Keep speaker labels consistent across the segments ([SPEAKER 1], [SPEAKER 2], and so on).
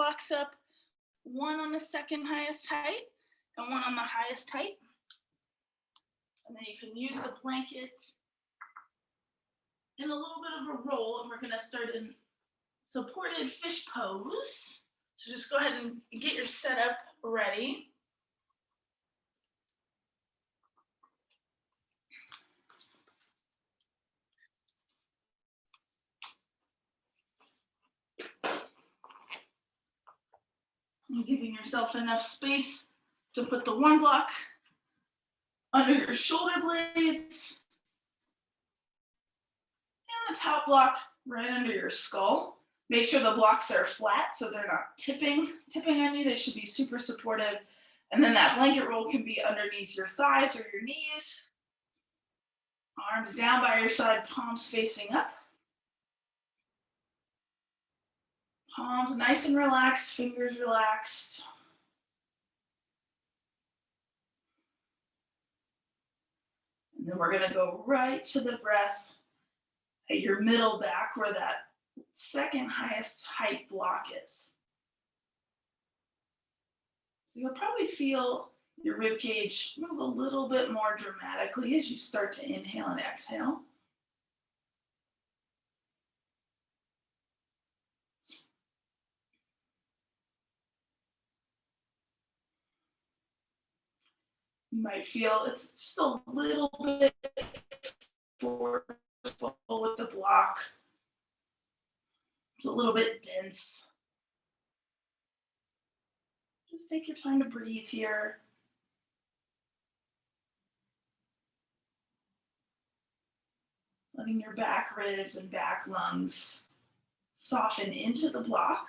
[SPEAKER 1] blocks up, one on the second highest height and one on the highest height. And then you can use the blanket in a little bit of a roll, and we're gonna start in supported fish pose. So just go ahead and get your setup ready. And giving yourself enough space to put the one block under your shoulder blades and the top block right under your skull. Make sure the blocks are flat so they're not tipping on you. They should be super supportive. And then that blanket roll can be underneath your thighs or your knees. Arms down by your side, palms facing up. Palms nice and relaxed, fingers relaxed. And then we're gonna go right to the breath at your middle back where that second highest height block is. So you'll probably feel your rib cage move a little bit more dramatically as you start to inhale and exhale. You might feel it's just a little bit forceful with the block. It's a little bit dense. Just take your time to breathe here. Letting your back ribs and back lungs soften into the block.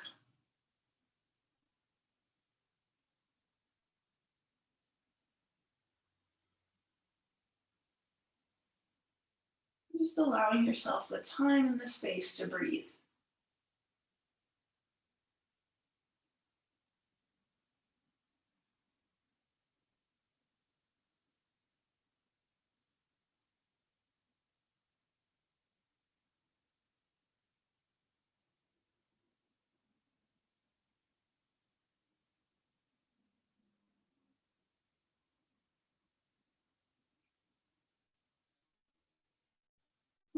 [SPEAKER 1] Just allowing yourself the time and the space to breathe.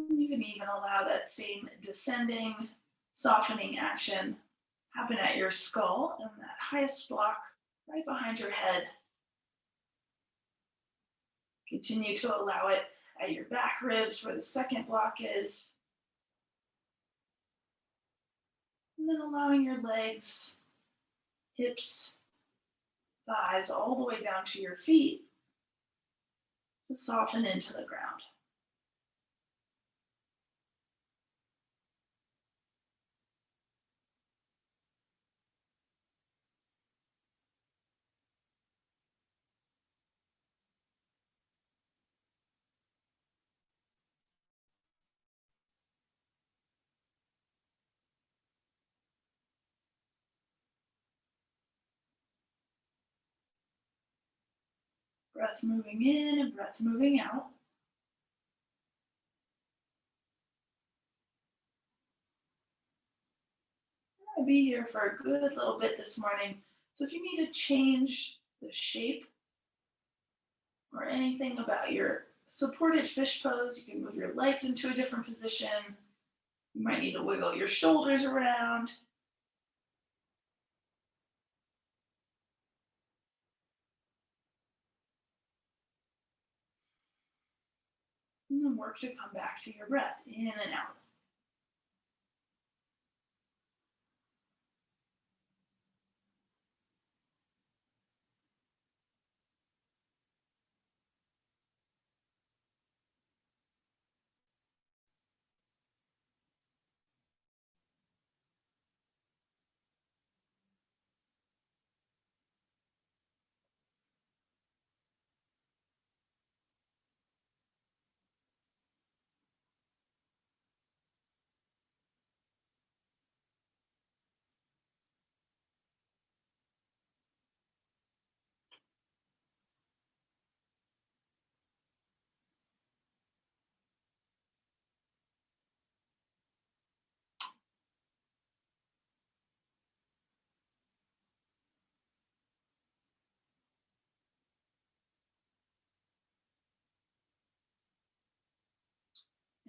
[SPEAKER 1] You can even allow that same descending, softening action happen at your skull and that highest block right behind your head. Continue to allow it at your back ribs where the second block is. And then allowing your legs, hips, thighs, all the way down to your feet to soften into the ground. Breath moving in and breath moving out. I'm going to be here for a good little bit this morning. So if you need to change the shape or anything about your supported fish pose, you can move your legs into a different position. You might need to wiggle your shoulders around. And then work to come back to your breath in and out.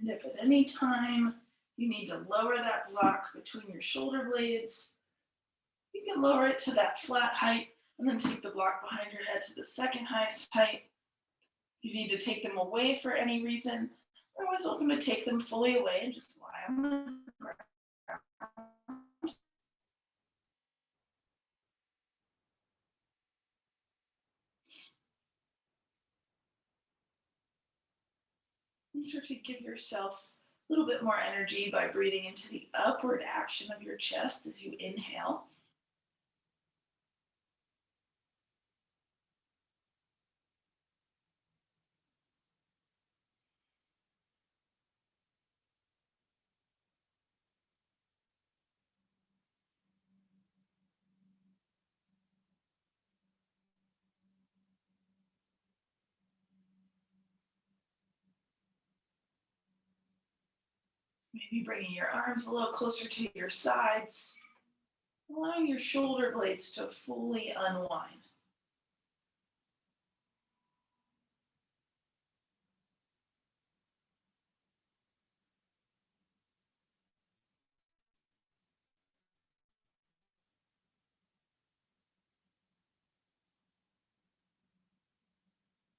[SPEAKER 1] And if at any time you need to lower that block between your shoulder blades, you can lower it to that flat height and then take the block behind your head to the second highest height. If you need to take them away for any reason, we're always welcome to take them fully away and just lie on the ground. Make sure to give yourself a little bit more energy by breathing into the upward action of your chest as you inhale. Maybe bringing your arms a little closer to your sides, allowing your shoulder blades to fully unwind.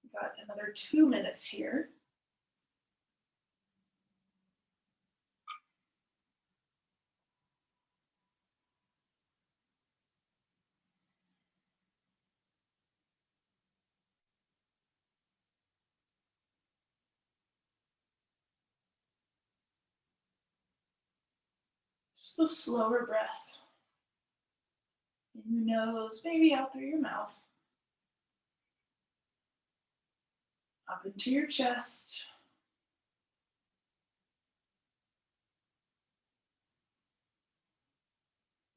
[SPEAKER 1] We've got another 2 minutes here. Just a slower breath. In your nose, maybe out through your mouth. Up into your chest.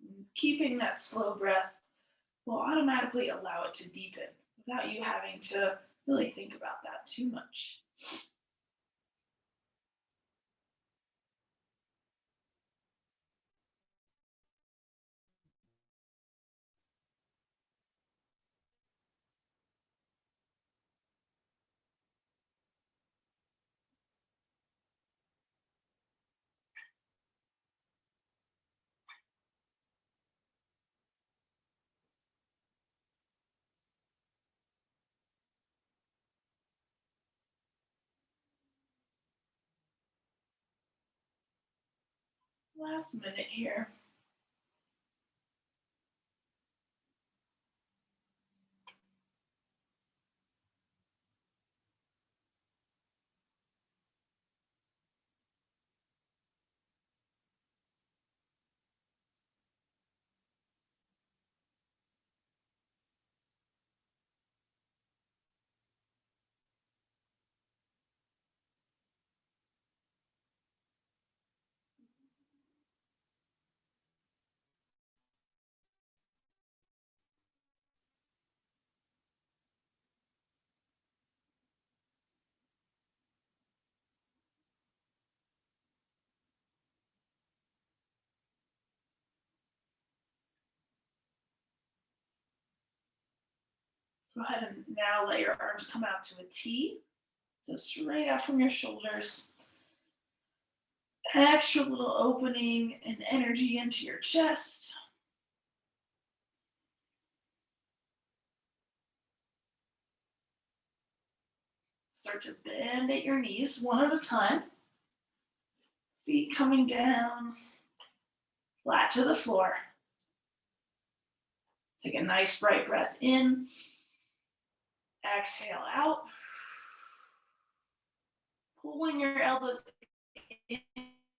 [SPEAKER 1] And keeping that slow breath will automatically allow it to deepen without you having to really think about that too much. Last minute here. Go ahead and now let your arms come out to a T. So straight out from your shoulders. Extra little opening and energy into your chest. Start to bend at your knees one at a time. Feet coming down, flat to the floor. Take a nice bright breath in. Exhale out. Pulling your elbows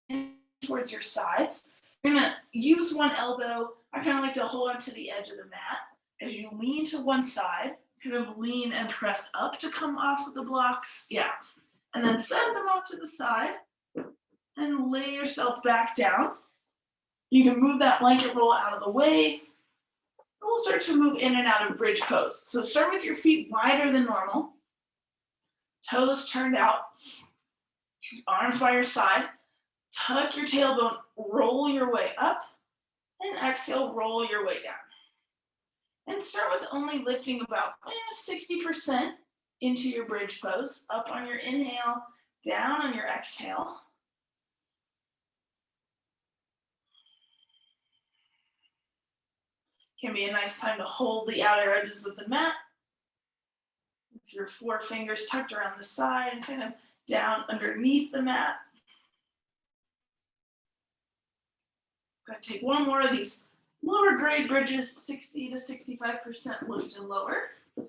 [SPEAKER 1] in towards your sides. You're gonna use one elbow. I kind of like to hold onto the edge of the mat. As you lean to one side, kind of lean and press up to come off of the blocks. Yeah. And then send them off to the side and lay yourself back down. You can move that blanket roll out of the way. We'll start to move in and out of bridge pose. So start with your feet wider than normal. Toes turned out. Arms by your side. Tuck your tailbone, roll your way up, and exhale, roll your way down. And start with only lifting about 60% into your bridge pose. Up on your inhale, down on your exhale. Can be a nice time to hold the outer edges of the mat with your 4 fingers tucked around the side and kind of down underneath the mat. Going to take one more of these lower grade bridges, 60 to 65% lift and lower. And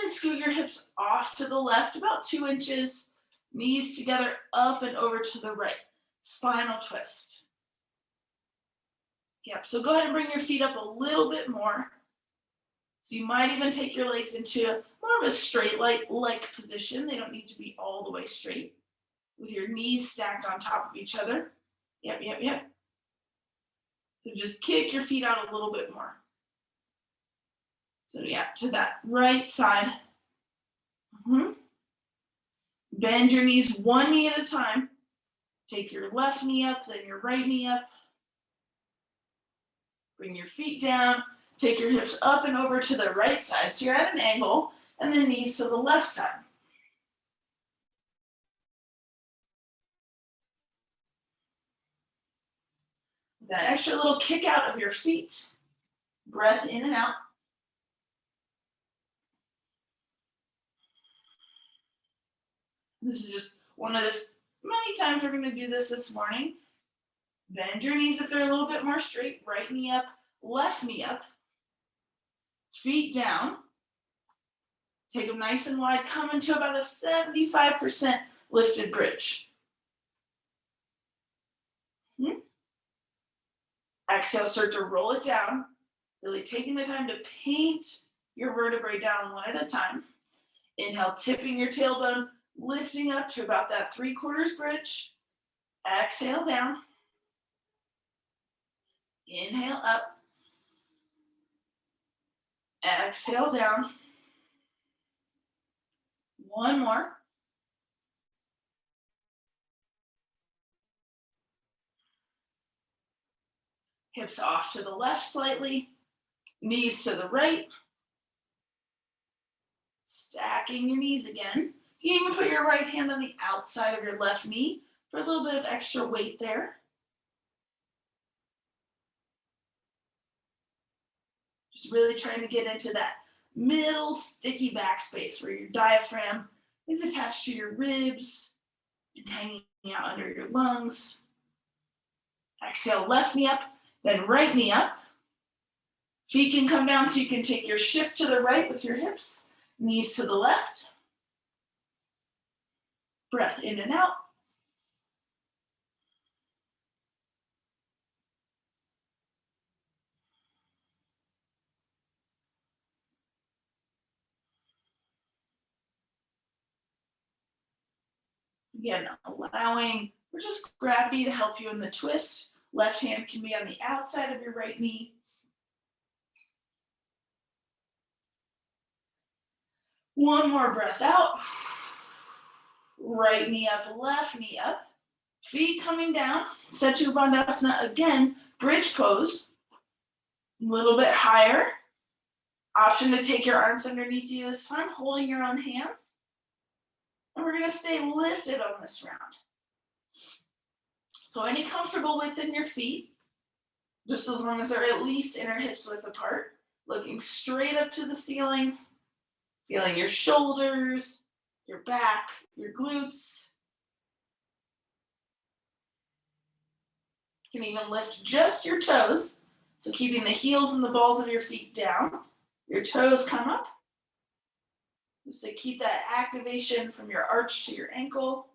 [SPEAKER 1] then scoot your hips off to the left about 2 inches, knees together up and over to the right. Spinal twist. Yep, so go ahead and bring your feet up a little bit more. So you might even take your legs into more of a straight like position. They don't need to be all the way straight, with your knees stacked on top of each other. Yep. So just kick your feet out a little bit more. So yeah, to that right side. Bend your knees 1 knee at a time. Take your left knee up, then your right knee up. Bring your feet down. Take your hips up and over to the right side. So you're at an angle, and then knees to the left side. That extra little kick out of your feet. Breath in and out. This is just one of the many times we're going to do this morning. Bend your knees if they're a little bit more straight. Right knee up, left knee up. Feet down. Take them nice and wide. Come into about a 75% lifted bridge. Exhale, start to roll it down. Really taking the time to paint your vertebrae down one at a time. Inhale, tipping your tailbone, lifting up to about that 3/4 bridge. Exhale down. Inhale up. Exhale down. One more. Hips off to the left slightly. Knees to the right. Stacking your knees again. You can even put your right hand on the outside of your left knee for a little bit of extra weight there. Just really trying to get into that middle sticky back space where your diaphragm is attached to your ribs and hanging out under your lungs. Exhale, left knee up, then right knee up. Feet can come down so you can take your shift to the right with your hips, knees to the left. Breath in and out. Again, allowing for just gravity to help you in the twist. Left hand can be on the outside of your right knee. One more breath out. Right knee up, left knee up. Feet coming down. Setu Bandhasana again, bridge pose. A little bit higher. Option to take your arms underneath you this time, holding your own hands. And we're going to stay lifted on this round. So any comfortable width in your feet, just as long as they're at least inner hips width apart. Looking straight up to the ceiling. Feeling your shoulders, your back, your glutes. You can even lift just your toes. So keeping the heels and the balls of your feet down. Your toes come up. Just to keep that activation from your arch to your ankle.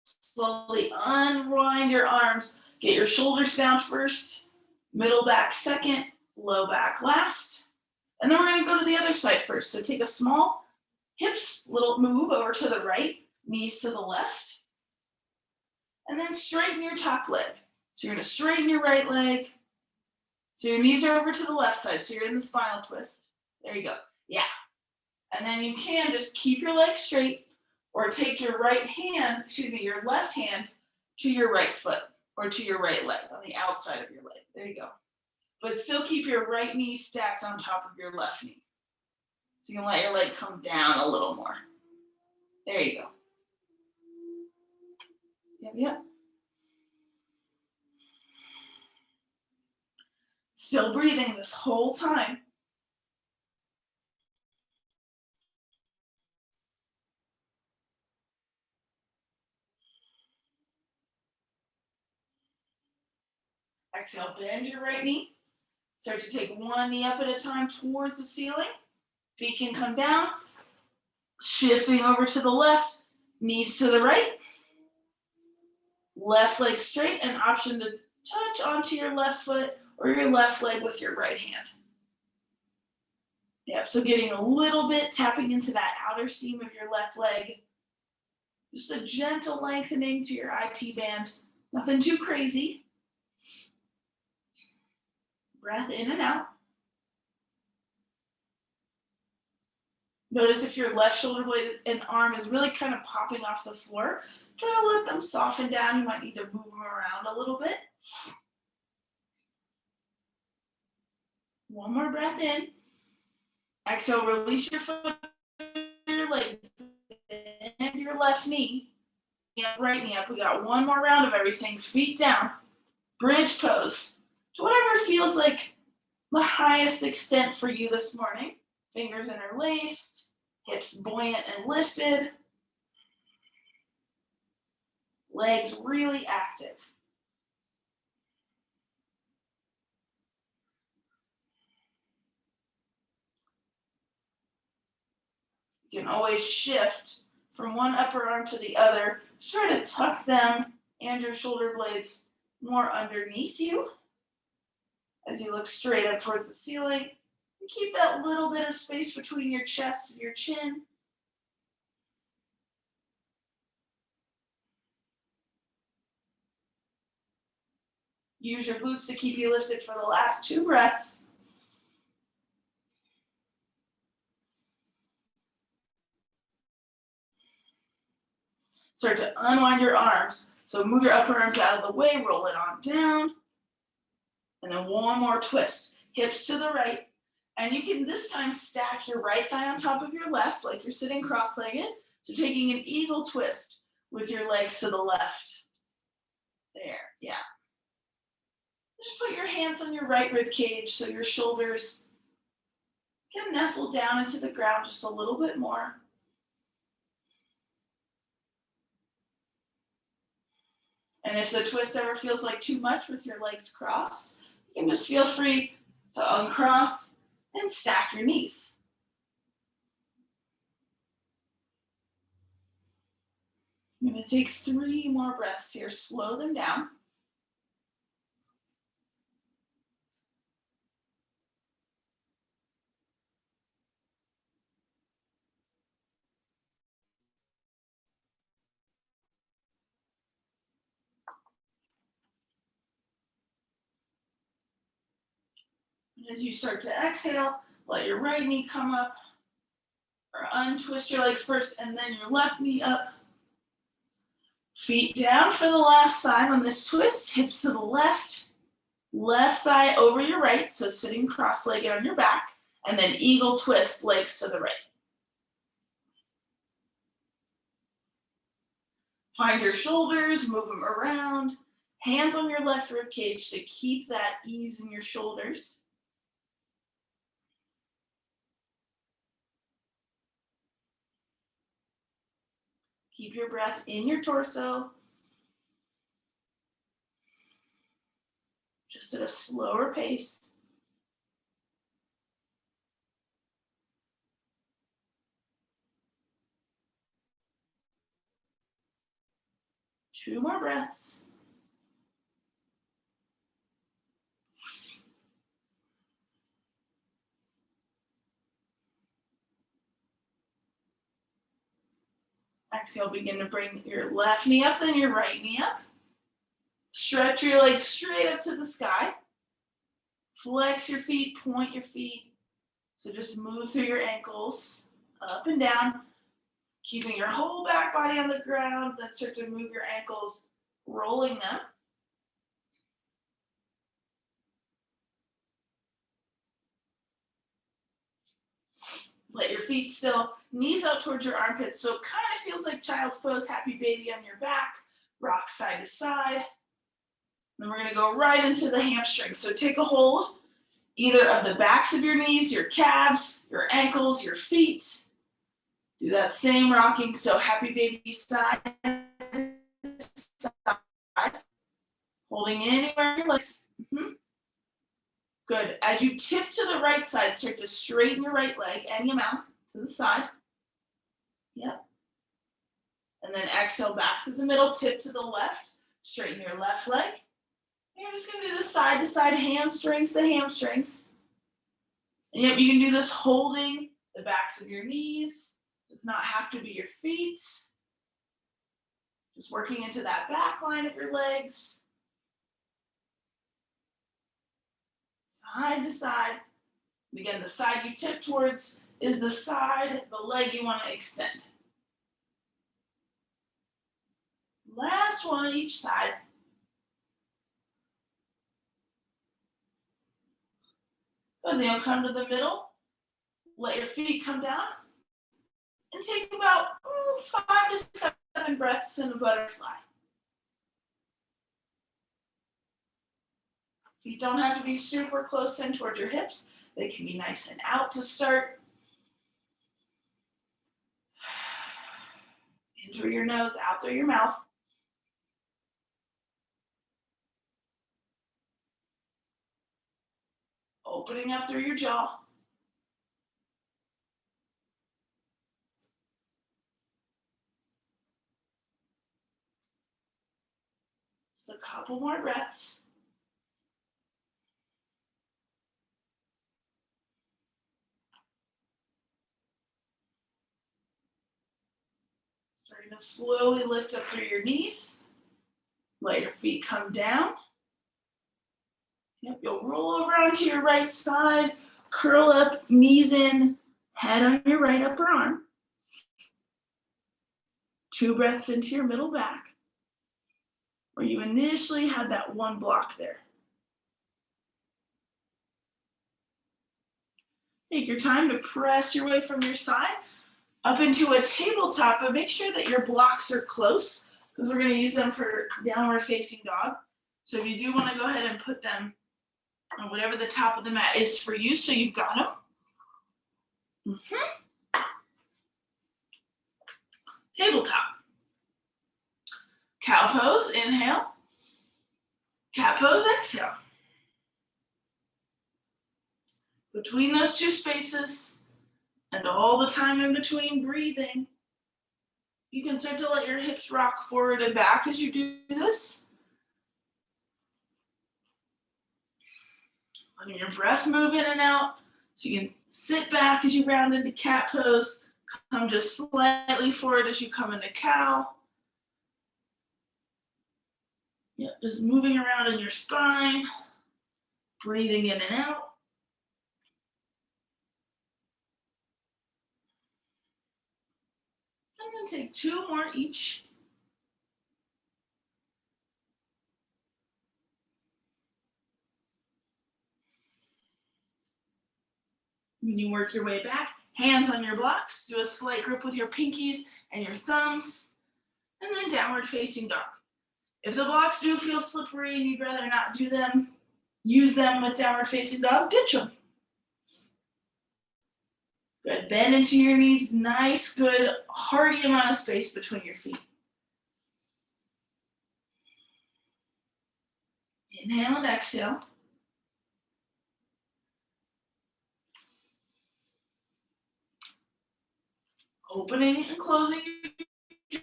[SPEAKER 1] Slowly unwind your arms. Get your shoulders down first, middle back second, low back last. And then we're going to go to the other side first. So take a small hips little move over to the right, knees to the left. And then straighten your top leg. So you're going to straighten your right leg. So your knees are over to the left side. So you're in the spinal twist. There you go. Yeah. And then you can just keep your legs straight or take your your left hand to your right foot or to your right leg on the outside of your leg. There you go. but still keep your right knee stacked on top of your left knee. So you can let your leg come down a little more. There you go. Yep. Still breathing this whole time. Exhale, bend your right knee. Start to take one knee up at a time towards the ceiling. Feet can come down. Shifting over to the left, knees to the right. Left leg straight, an option to touch onto your left foot or your left leg with your right hand. Yep, so getting a little bit, tapping into that outer seam of your left leg. Just a gentle lengthening to your IT band. Nothing too crazy. Breath in and out. Notice if your left shoulder blade and arm is really kind of popping off the floor, kind of let them soften down. You might need to move them around a little bit. One more breath in. Exhale, release your foot, your leg, bend your left knee, right knee up. We got one more round of everything. Feet down, bridge pose. To whatever feels like the highest extent for you this morning. Fingers interlaced, hips buoyant and lifted. Legs really active. You can always shift from one upper arm to the other. Just try to tuck them and your shoulder blades more underneath you as you look straight up towards the ceiling. And keep that little bit of space between your chest and your chin. Use your glutes to keep you lifted for the last 2 breaths. Start to unwind your arms. So move your upper arms out of the way, roll it on down. And then one more twist. Hips to the right. And you can this time stack your right thigh on top of your left, like you're sitting cross-legged. So taking an eagle twist with your legs to the left. There, yeah. Just put your hands on your right rib cage so your shoulders can nestle down into the ground just a little bit more. And if the twist ever feels like too much with your legs crossed, you can just feel free to uncross and stack your knees. I'm going to take 3 more breaths here. Slow them down. And as you start to exhale, let your right knee come up, or untwist your legs first, and then your left knee up. Feet down for the last time on this twist, hips to the left, left thigh over your right, so sitting cross-legged on your back, and then eagle twist, legs to the right. Find your shoulders, move them around, hands on your left rib cage to keep that ease in your shoulders. Keep your breath in your torso. Just at a slower pace. Two more breaths. Exhale, begin to bring your left knee up, then your right knee up. Stretch your legs straight up to the sky. Flex your feet, point your feet. So just move through your ankles, up and down, keeping your whole back body on the ground. Then start to move your ankles, rolling them. Let your feet still, knees out towards your armpits. So it kind of feels like child's pose, happy baby on your back. Rock side to side. Then we're gonna go right into the hamstrings. So take a hold either of the backs of your knees, your calves, your ankles, your feet. Do that same rocking. So happy baby side to side. Holding anywhere your legs. Good. As you tip to the right side, start to straighten your right leg, any amount, to the side. Yep. And then exhale back to the middle, tip to the left, straighten your left leg. And you're just going to do the side to side, hamstrings to hamstrings. And yep, you can do this holding the backs of your knees. It does not have to be your feet. Just working into that back line of your legs. Side to side. And again, the side you tip towards is the side, the leg you want to extend. Last one on each side. Good, then you'll come to the middle. Let your feet come down. And take about 5 to 7 breaths in a butterfly. Feet don't have to be super close in towards your hips. They can be nice and out to start. In through your nose, out through your mouth. Opening up through your jaw. Just a couple more breaths. Starting to slowly lift up through your knees. Let your feet come down. Yep, you'll roll over onto your right side, curl up, knees in, head on your right upper arm. 2 breaths into your middle back, where you initially had that one block there. Take your time to press your way from your side up into a tabletop, but make sure that your blocks are close because we're going to use them for downward facing dog. So you do want to go ahead and put them on whatever the top of the mat is for you, so you've got them. Tabletop. Cow pose, inhale. Cat pose, exhale. Between those 2 spaces, and all the time in between breathing, you can start to let your hips rock forward and back as you do this. Letting your breath move in and out. So you can sit back as you round into cat pose, come just slightly forward as you come into cow. Yep, just moving around in your spine, breathing in and out. And then take 2 more each. When you work your way back, hands on your blocks, do a slight grip with your pinkies and your thumbs, and then downward facing dog. If the blocks do feel slippery and you'd rather not do them, use them with downward facing dog, ditch them. Good, bend into your knees, nice, good, hearty amount of space between your feet. Inhale and exhale. Opening and closing your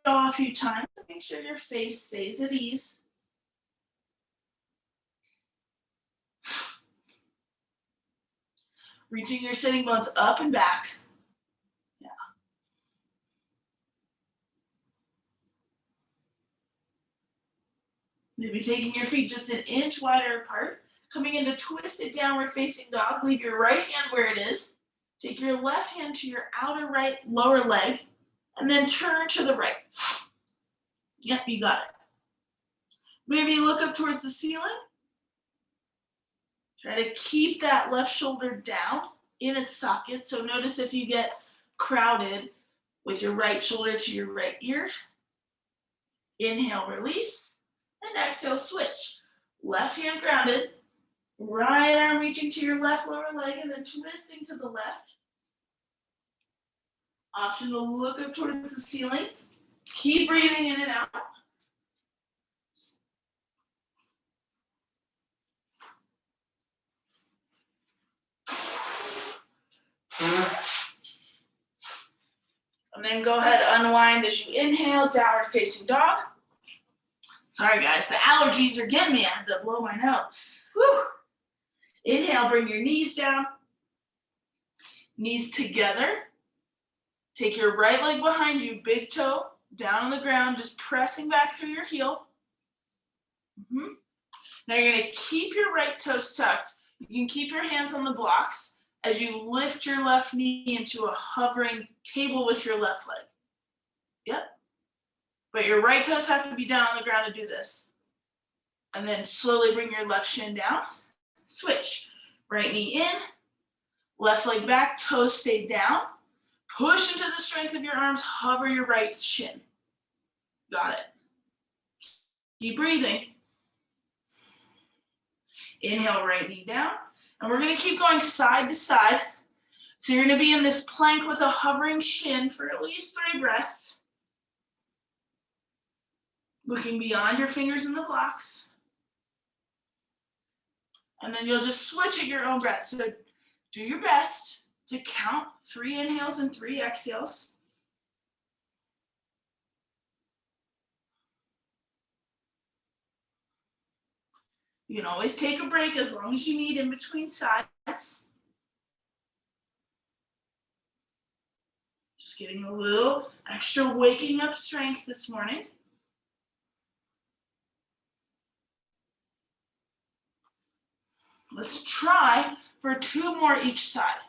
[SPEAKER 1] jaw a few times to make sure your face stays at ease. Reaching your sitting bones up and back. Yeah. Maybe taking your feet just an inch wider apart. Coming into twisted downward facing dog. Leave your right hand where it is. Take your left hand to your outer right lower leg. And then turn to the right. Yep, you got it. Maybe look up towards the ceiling. Try to keep that left shoulder down. in its socket. So notice if you get crowded with your right shoulder to your right ear. Inhale, release, and exhale, switch. Left hand grounded, right arm reaching to your left lower leg and then twisting to the left. Option to look up towards the ceiling. Keep breathing in and out. And then go ahead, unwind as you inhale, downward facing dog. Sorry guys, the allergies are getting me. I had to blow my nose. Whew. Inhale, bring your knees down. Knees together. Take your right leg behind you, big toe down on the ground, just pressing back through your heel. Now you're gonna keep your right toes tucked. You can keep your hands on the blocks as you lift your left knee into a hovering table with your left leg. Yep. But your right toes have to be down on the ground to do this. And then slowly bring your left shin down. Switch. Right knee in, left leg back, toes stay down. Push into the strength of your arms, hover your right shin. Got it. Keep breathing. Inhale, right knee down. And we're gonna keep going side to side. So you're gonna be in this plank with a hovering shin for at least 3 breaths. Looking beyond your fingers in the blocks. And then you'll just switch at your own breath. So do your best to count 3 inhales and 3 exhales. You can always take a break as long as you need in between sides. Just getting a little extra waking up strength this morning. Let's try for 2 more each side.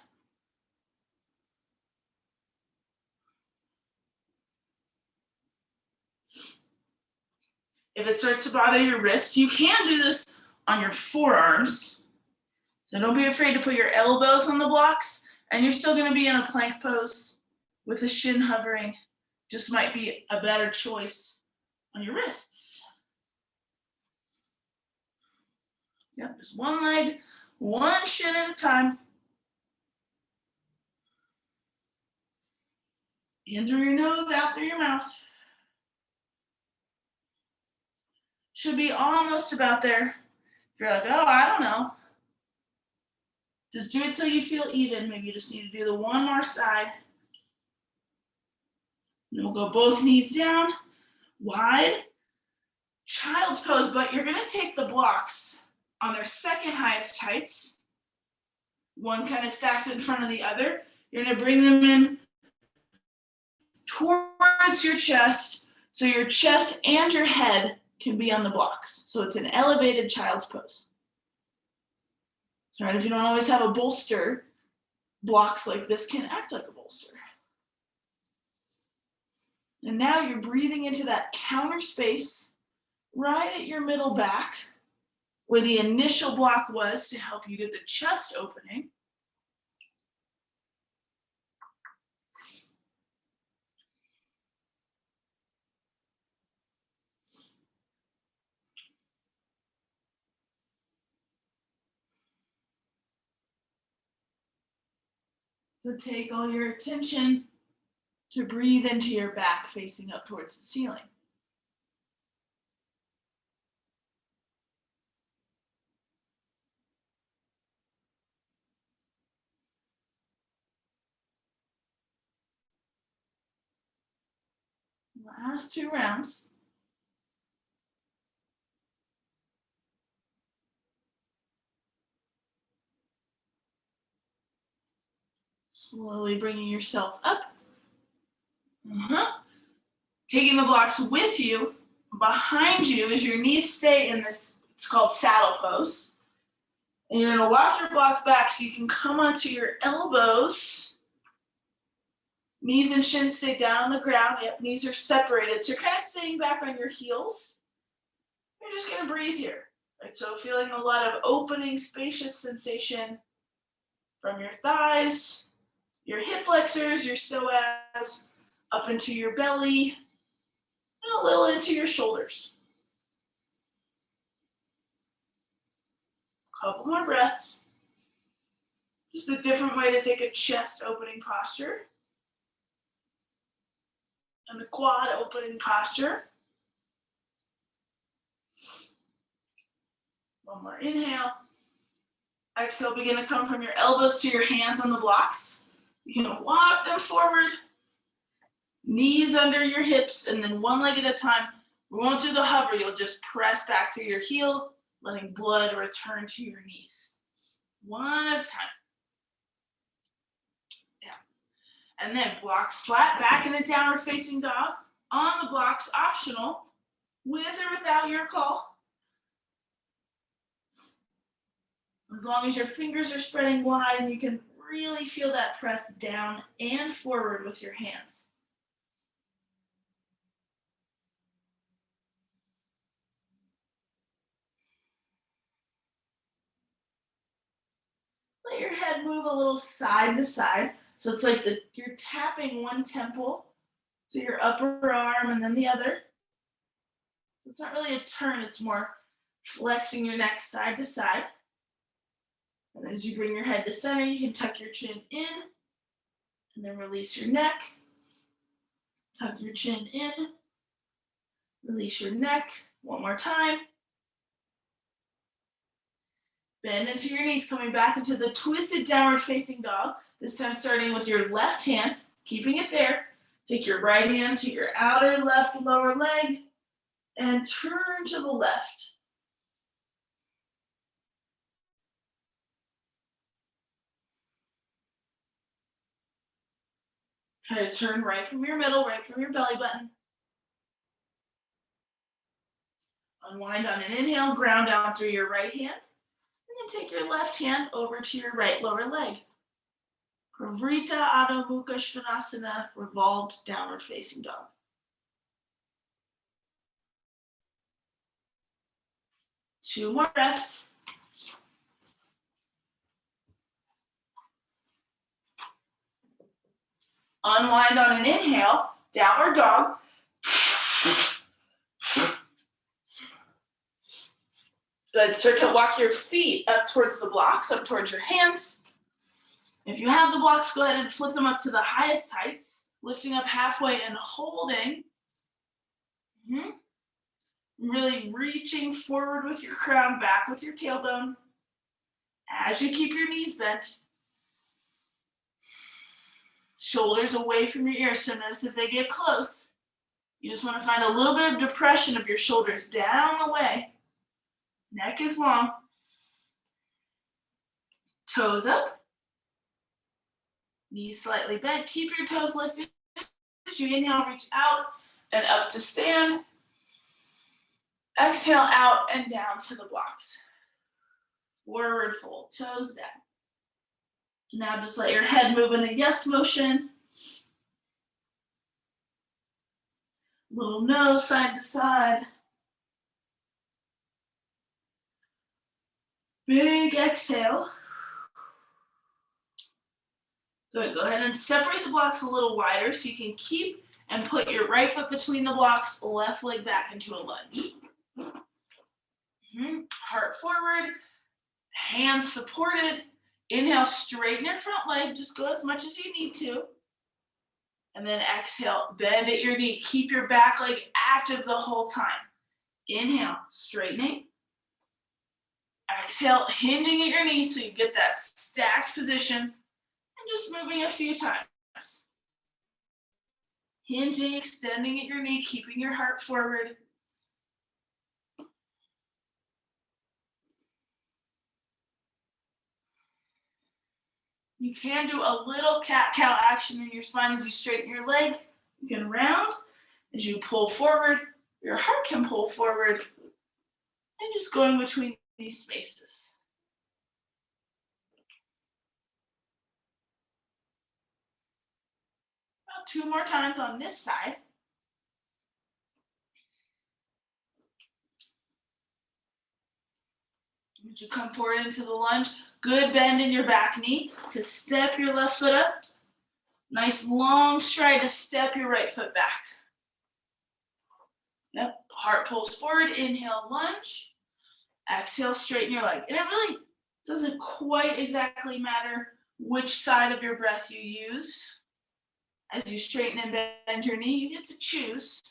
[SPEAKER 1] If it starts to bother your wrists, you can do this on your forearms. So don't be afraid to put your elbows on the blocks, and you're still going to be in a plank pose with the shin hovering. Just might be a better choice on your wrists. Yep, just one leg, one shin at a time. In through your nose, out through your mouth. Should be almost about there. If you're like, oh, I don't know. Just do it till you feel even. Maybe you just need to do the one more side. And we'll go both knees down, wide, child's pose, but you're gonna take the blocks on their second highest heights, one kind of stacked in front of the other. You're gonna bring them in towards your chest, so your chest and your head can be on the blocks. So it's an elevated child's pose. So right, if you don't always have a bolster, blocks like this can act like a bolster. And now you're breathing into that counter space right at your middle back where the initial block was to help you get the chest opening. So take all your attention to breathe into your back facing up towards the ceiling. Last 2 rounds. Slowly bringing yourself up. Taking the blocks with you. Behind you as your knees stay in this, it's called saddle pose. And you're gonna walk your blocks back so you can come onto your elbows. Knees and shins stay down on the ground. Yep, knees are separated. So you're kind of sitting back on your heels. You're just gonna breathe here. Right, so feeling a lot of opening, spacious sensation from your thighs, your hip flexors, your psoas, up into your belly, and a little into your shoulders. Couple more breaths. Just a different way to take a chest opening posture and a quad opening posture. One more inhale. Exhale, begin to come from your elbows to your hands on the blocks. You can walk them forward, knees under your hips, and then one leg at a time. We won't do the hover, you'll just press back through your heel, letting blood return to your knees. One at a time. Yeah. And then blocks flat, back in a downward facing dog. On the blocks, optional, with or without your call. As long as your fingers are spreading wide and you can really feel that press down and forward with your hands. Let your head move a little side to side. So it's like you're tapping one temple, so your upper arm and then the other. It's not really a turn, it's more flexing your neck side to side. And as you bring your head to center, you can tuck your chin in and then release your neck. Tuck your chin in, release your neck. One more time. Bend into your knees, coming back into the twisted downward facing dog. This time starting with your left hand, keeping it there. Take your right hand to your outer left lower leg and turn to the left. Try to turn right from your middle, right from your belly button. Unwind on an inhale, ground down through your right hand. And then take your left hand over to your right lower leg. Pravrita Adho Mukha Svanasana, revolved downward facing dog. Two more breaths. Unwind on an inhale, downward dog. Good, start to walk your feet up towards the blocks, up towards your hands. If you have the blocks, go ahead and flip them up to the highest heights, lifting up halfway and holding. Really reaching forward with your crown, back with your tailbone. As you keep your knees bent, shoulders away from your ears. So notice if they get close, you just want to find a little bit of depression of your shoulders down away. Neck is long. Toes up. Knees slightly bent. Keep your toes lifted. As you inhale, reach out and up to stand. Exhale out and down to the blocks. Forward fold, toes down. Now just let your head move in a yes motion. Little nose side to side. Big exhale. Good, go ahead and separate the blocks a little wider so you can keep and put your right foot between the blocks, left leg back into a lunge. Heart forward, hands supported. Inhale, straighten your front leg, just go as much as you need to. And then exhale, bend at your knee. Keep your back leg active the whole time. Inhale, straightening. Exhale, hinging at your knees so you get that stacked position. And just moving a few times. Hinging, extending at your knee, keeping your heart forward. You can do a little cat-cow action in your spine as you straighten your leg. You can round as you pull forward. Your heart can pull forward. And just going between these spaces. About 2 more times on this side. As you come forward into the lunge, Good bend in your back knee to step your left foot up. Nice long stride to step your right foot back. Yep, heart pulls forward, inhale, lunge. Exhale, straighten your leg. And it really doesn't quite exactly matter which side of your breath you use. As you straighten and bend your knee, you get to choose.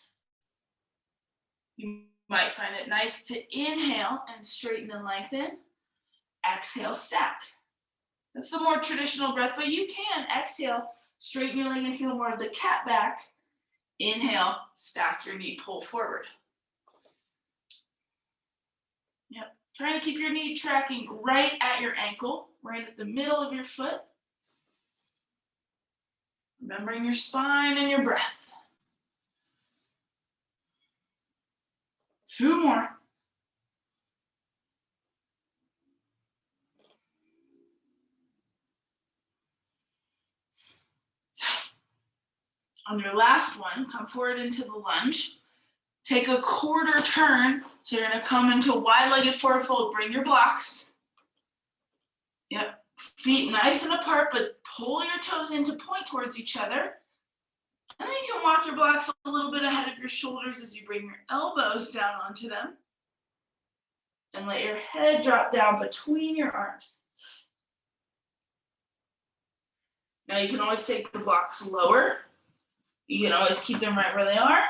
[SPEAKER 1] You might find it nice to inhale and straighten and lengthen. Exhale, stack. That's the more traditional breath, but you can exhale, straighten your leg and feel more of the cat back. Inhale, stack your knee, pull forward. Yep, trying to keep your knee tracking right at your ankle, right at the middle of your foot. Remembering your spine and your breath. 2 more. On your last one, come forward into the lunge. Take a quarter turn. So you're going to come into wide-legged forward fold. Bring your blocks. Yep. Feet nice and apart, but pull your toes in to point towards each other. And then you can walk your blocks a little bit ahead of your shoulders as you bring your elbows down onto them. And let your head drop down between your arms. Now you can always take the blocks lower. You can always keep them right where they are.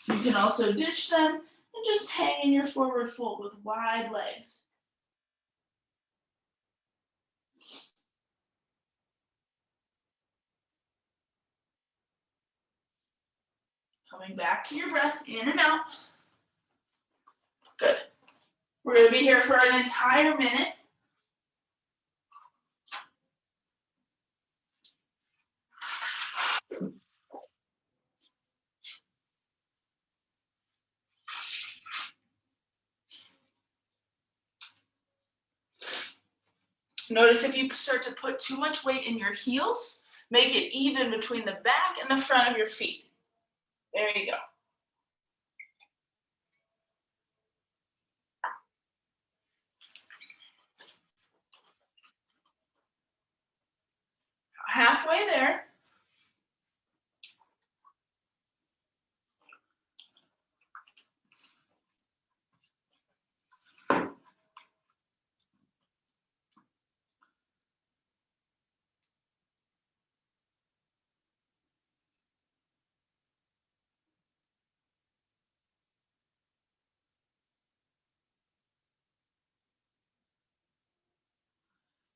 [SPEAKER 1] You can also ditch them and just hang in your forward fold with wide legs. Coming back to your breath, in and out. Good. We're going to be here for an entire minute. Notice if you start to put too much weight in your heels, make it even between the back and the front of your feet. There you go. Halfway there.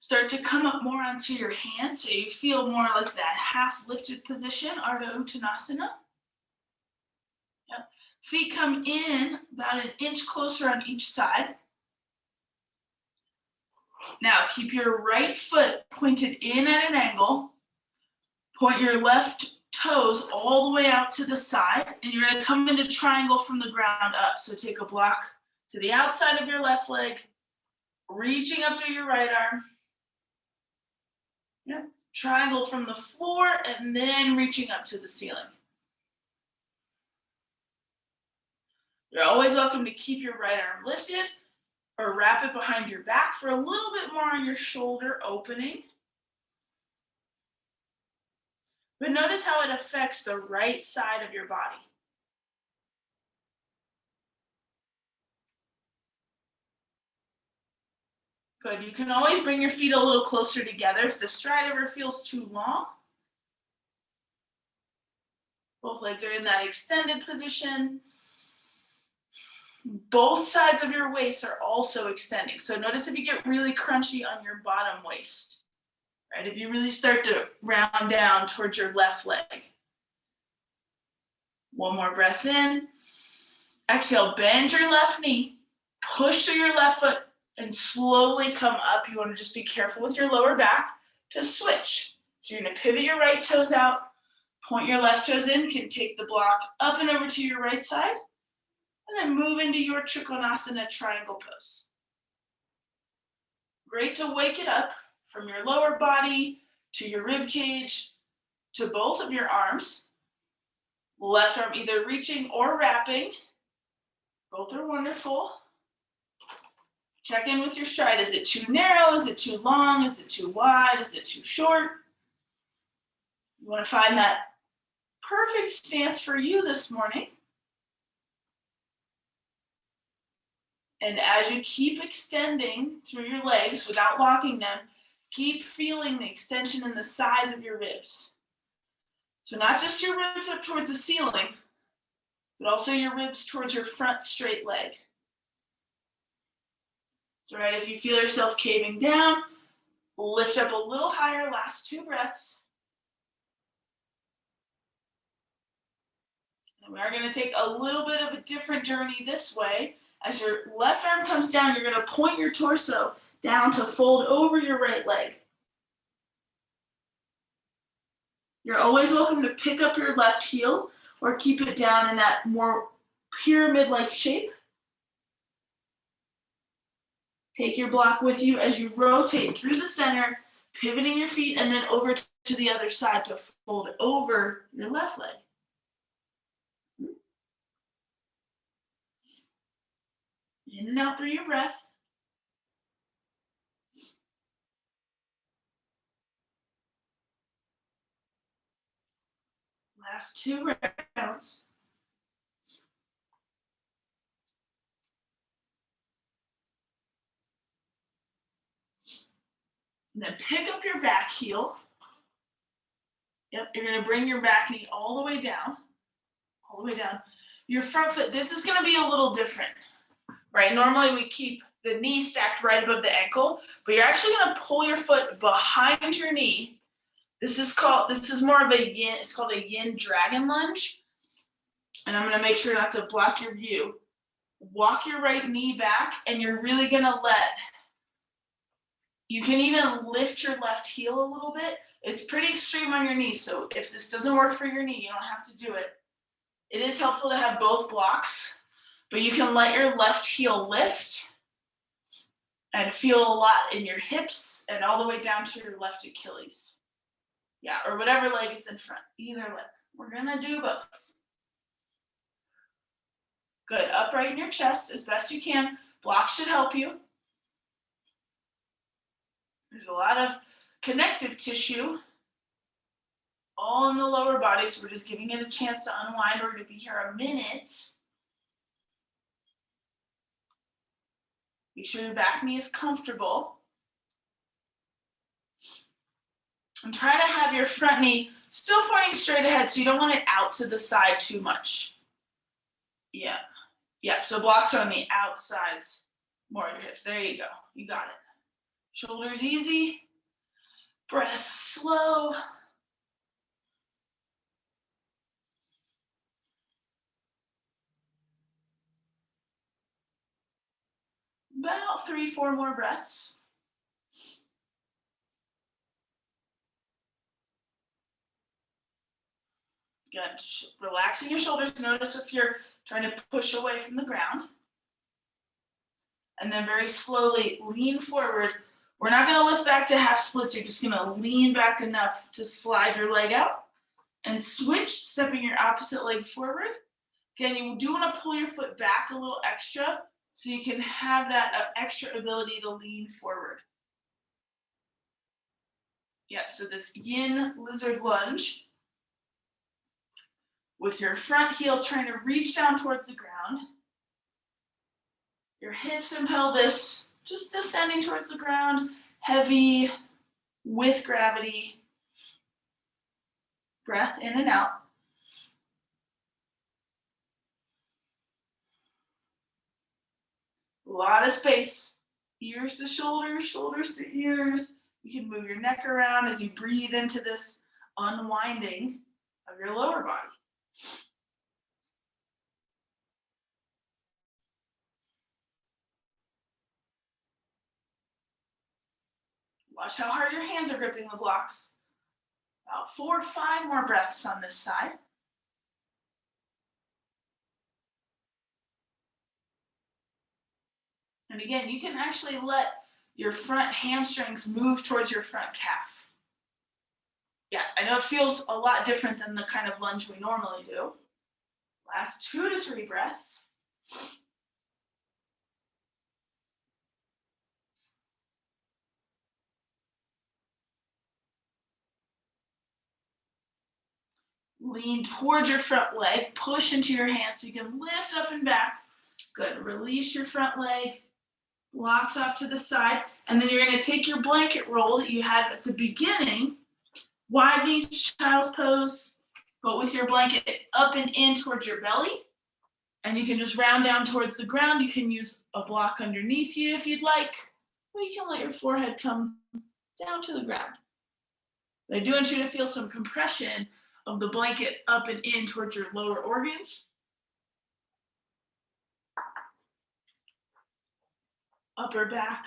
[SPEAKER 1] Start to come up more onto your hands so you feel more like that half lifted position, Ardha Uttanasana. Yep. Feet come in about an inch closer on each side. Now keep your right foot pointed in at an angle. Point your left toes all the way out to the side, and you're going to come into triangle from the ground up. So take a block to the outside of your left leg, reaching up through your right arm. Yep. Triangle from the floor and then reaching up to the ceiling. You're always welcome to keep your right arm lifted or wrap it behind your back for a little bit more on your shoulder opening. But notice how it affects the right side of your body. Good. You can always bring your feet a little closer together if the stride ever feels too long. Both legs are in that extended position. Both sides of your waist are also extending. So notice if you get really crunchy on your bottom waist, right? If you really start to round down towards your left leg. One more breath in. Exhale, bend your left knee, push through your left foot, and slowly come up. You want to just be careful with your lower back to switch. So you're going to pivot your right toes out, point your left toes in, you can take the block up and over to your right side, and then move into your Trikonasana triangle pose. Great to wake it up from your lower body to your rib cage to both of your arms. Left arm either reaching or wrapping. Both are wonderful. Check in with your stride. Is it too narrow? Is it too long? Is it too wide? Is it too short? You want to find that perfect stance for you this morning. And as you keep extending through your legs without locking them, keep feeling the extension in the sides of your ribs. So not just your ribs up towards the ceiling, but also your ribs towards your front straight leg. So right, if you feel yourself caving down, lift up a little higher, last 2 breaths. And we are going to take a little bit of a different journey this way. As your left arm comes down, you're going to point your torso down to fold over your right leg. You're always welcome to pick up your left heel or keep it down in that more pyramid-like shape. Take your block with you as you rotate through the center, pivoting your feet, and then over to the other side to fold over your left leg. In and out through your breath. Last 2 rounds. And then pick up your back heel. Yep, you're going to bring your back knee all the way down. All the way down. Your front foot, this is going to be a little different, right? Normally we keep the knee stacked right above the ankle, but you're actually going to pull your foot behind your knee. This is more of a yin, it's called a yin dragon lunge. And I'm going to make sure not to block your view. Walk your right knee back, and you're really going to you can even lift your left heel a little bit. It's pretty extreme on your knee, so if this doesn't work for your knee, you don't have to do it. It is helpful to have both blocks, but you can let your left heel lift and feel a lot in your hips and all the way down to your left Achilles. Yeah, or whatever leg is in front, either leg. We're gonna do both. Good, upright in your chest as best you can. Blocks should help you. There's a lot of connective tissue all in the lower body, so we're just giving it a chance to unwind. We're gonna be here a minute. Make sure your back knee is comfortable. And try to have your front knee still pointing straight ahead, so you don't want it out to the side too much. Yeah, so blocks are on the outsides, more of your hips. There you go, you got it. Shoulders easy, breath slow. About 3-4 more breaths. Good. Relaxing your shoulders. Notice if you're trying to push away from the ground. And then very slowly lean forward. We're not going to lift back to half splits. You're just going to lean back enough to slide your leg out and switch, stepping your opposite leg forward. Again, you do want to pull your foot back a little extra so you can have that extra ability to lean forward. Yep, so this yin lizard lunge with your front heel trying to reach down towards the ground. Your hips and pelvis just descending towards the ground, heavy with gravity. Breath in and out. A lot of space, ears to shoulders, shoulders to ears. You can move your neck around as you breathe into this unwinding of your lower body. Watch how hard your hands are gripping the blocks. About 4 or 5 more breaths on this side. And again, you can actually let your front hamstrings move towards your front calf. Yeah, I know it feels a lot different than the kind of lunge we normally do. Last 2 to 3 breaths. Lean towards your front leg, push into your hands so you can lift up and back. Good, release your front leg, blocks off to the side, and then you're gonna take your blanket roll that you had at the beginning, wide knees, child's pose, but with your blanket up and in towards your belly. And you can just round down towards the ground. You can use a block underneath you if you'd like, or you can let your forehead come down to the ground. But I do want you to feel some compression of the blanket up and in towards your lower organs. Upper back.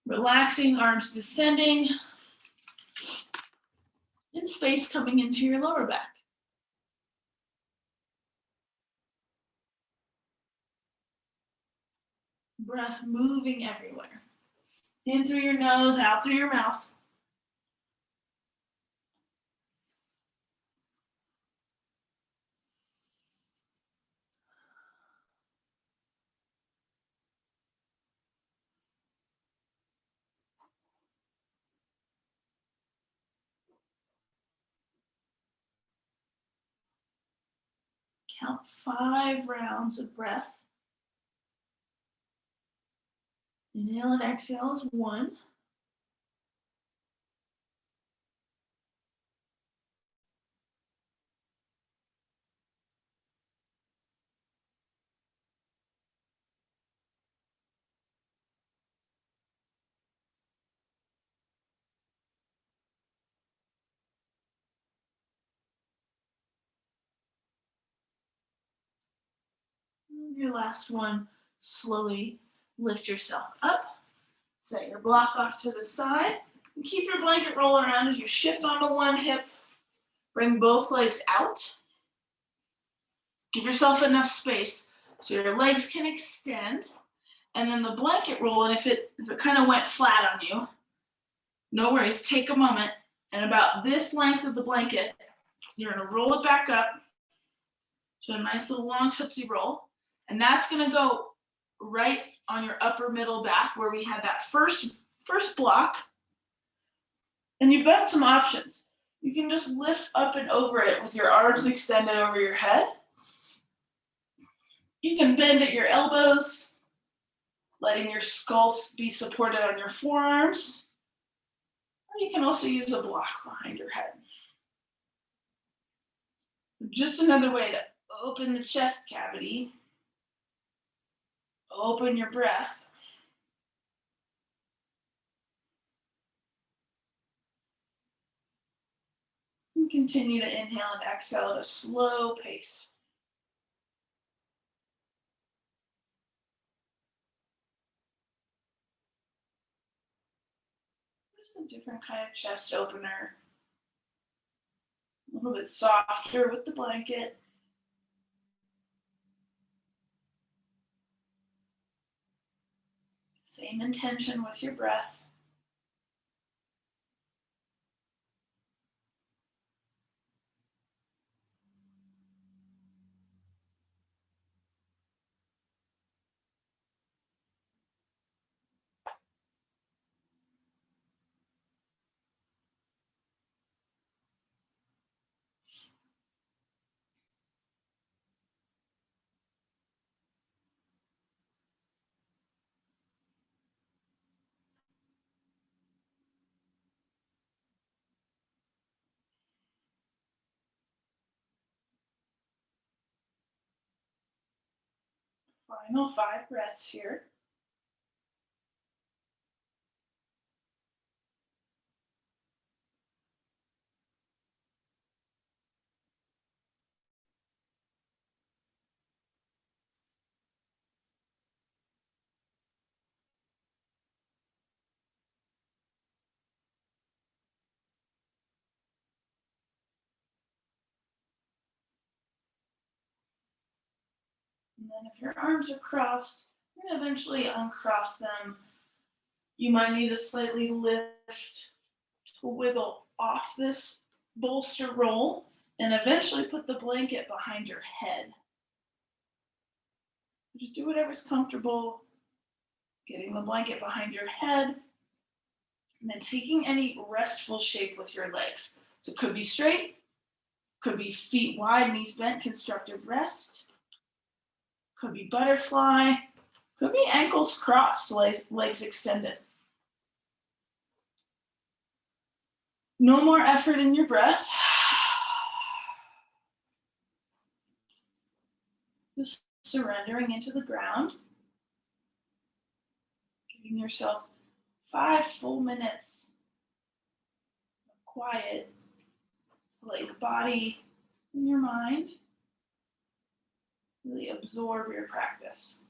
[SPEAKER 1] Relaxing, arms descending. And space coming into your lower back. Breath moving everywhere. In through your nose, out through your mouth. Count 5 rounds of breath. Inhale and exhale is 1. And your last one, slowly lift yourself up. Set your block off to the side. And keep your blanket roll around as you shift onto one hip. Bring both legs out. Give yourself enough space so your legs can extend. And then the blanket roll, and if it kind of went flat on you, no worries, take a moment, and about this length of the blanket, you're gonna roll it back up to a nice little long Tootsie Roll, and that's gonna go right on your upper middle back where we had that first block. And you've got some options. You can just lift up and over it with your arms extended over your head. You can bend at your elbows, letting your skull be supported on your forearms. Or you can also use a block behind your head. Just another way to open the chest cavity. Open your breath. And continue to inhale and exhale at a slow pace. Just a different kind of chest opener. A little bit softer with the blanket. Same intention with your breath. Final 5 breaths here. And then if your arms are crossed, you're going to eventually uncross them. You might need to slightly lift to wiggle off this bolster roll and eventually put the blanket behind your head. Just do whatever's comfortable, getting the blanket behind your head, and then taking any restful shape with your legs. So it could be straight, Could be feet wide, knees bent, constructive rest. Could be butterfly. Could be ankles crossed, legs extended. No more effort in your breath. Just surrendering into the ground. Giving yourself 5 full minutes of quiet. Let your body and your mind really absorb your practice.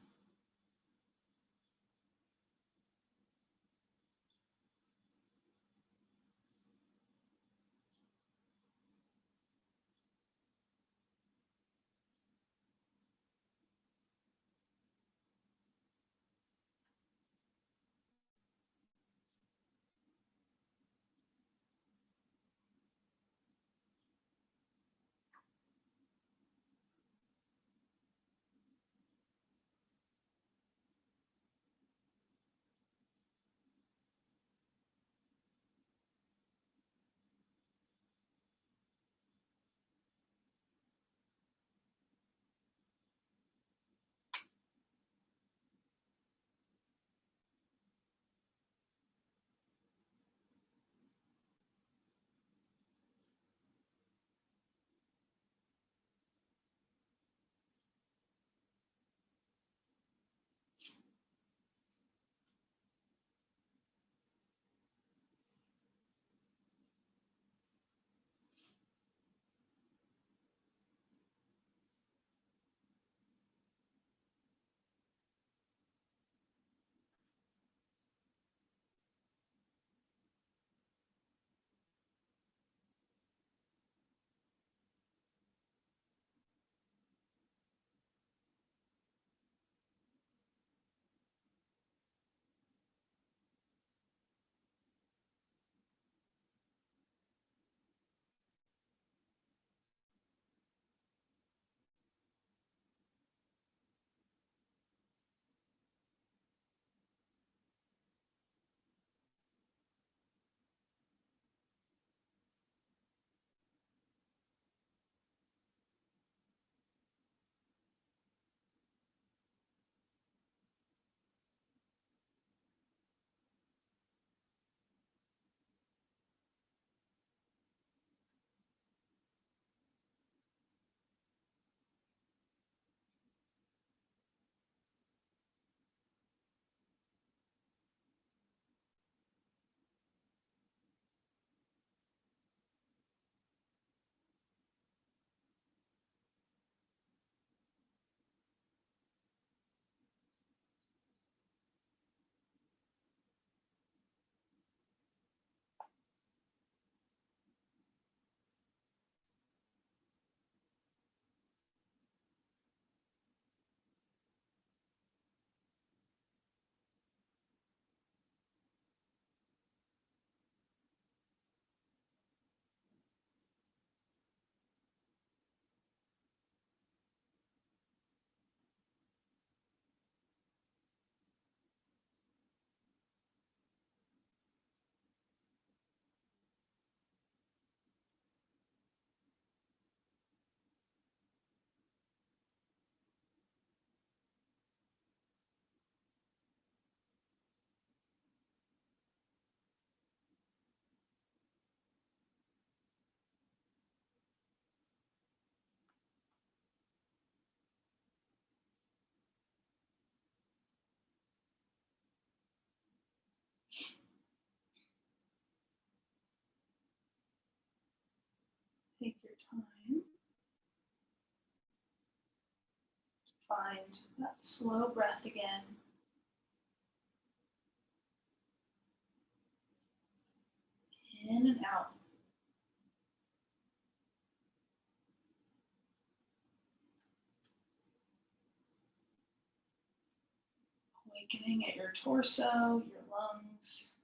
[SPEAKER 1] Take your time. Find that slow breath again. In and out. Awakening at your torso, your lungs.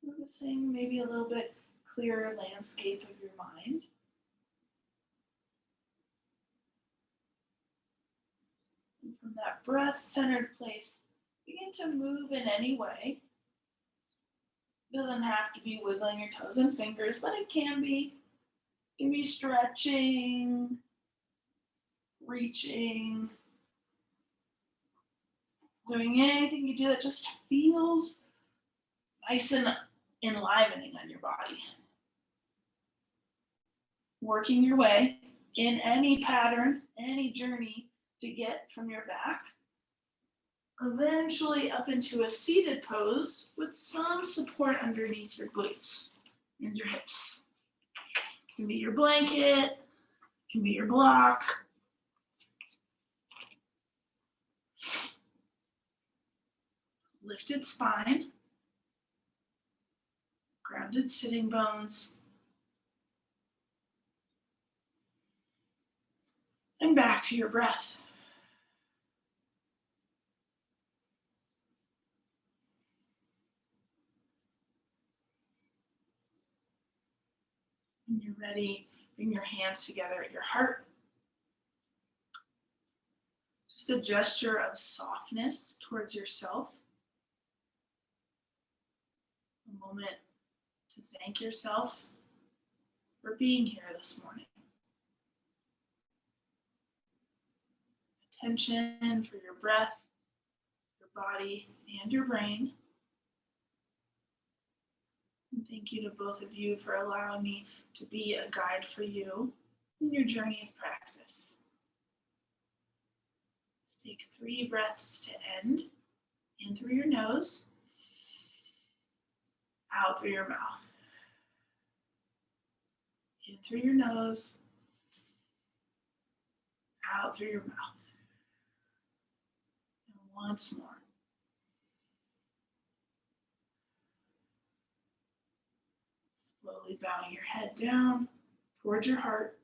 [SPEAKER 1] Noticing maybe a little bit clearer landscape of your mind. And from that breath-centered place, begin to move in any way. Doesn't have to be wiggling your toes and fingers, but it can be. It can be stretching, reaching, doing anything you do that just feels nice and enlivening on your body. Working your way in any pattern, any journey to get from your back, eventually up into a seated pose with some support underneath your glutes and your hips. It can be your blanket, it can be your block. Lifted spine, grounded sitting bones, and back to your breath. When you're ready, bring your hands together at your heart. Just a gesture of softness towards yourself. A moment to thank yourself for being here this morning. Attention for your breath, your body, and your brain. And thank you to both of you for allowing me to be a guide for you in your journey of practice. Let's take 3 breaths to end. In through your nose, out through your mouth. In through your nose, out through your mouth. And once more. Slowly bowing your head down towards your heart.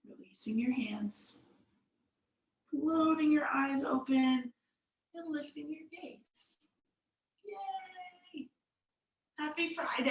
[SPEAKER 1] Releasing your hands. Floating your eyes open and lifting your gaze. Yay! Happy Friday.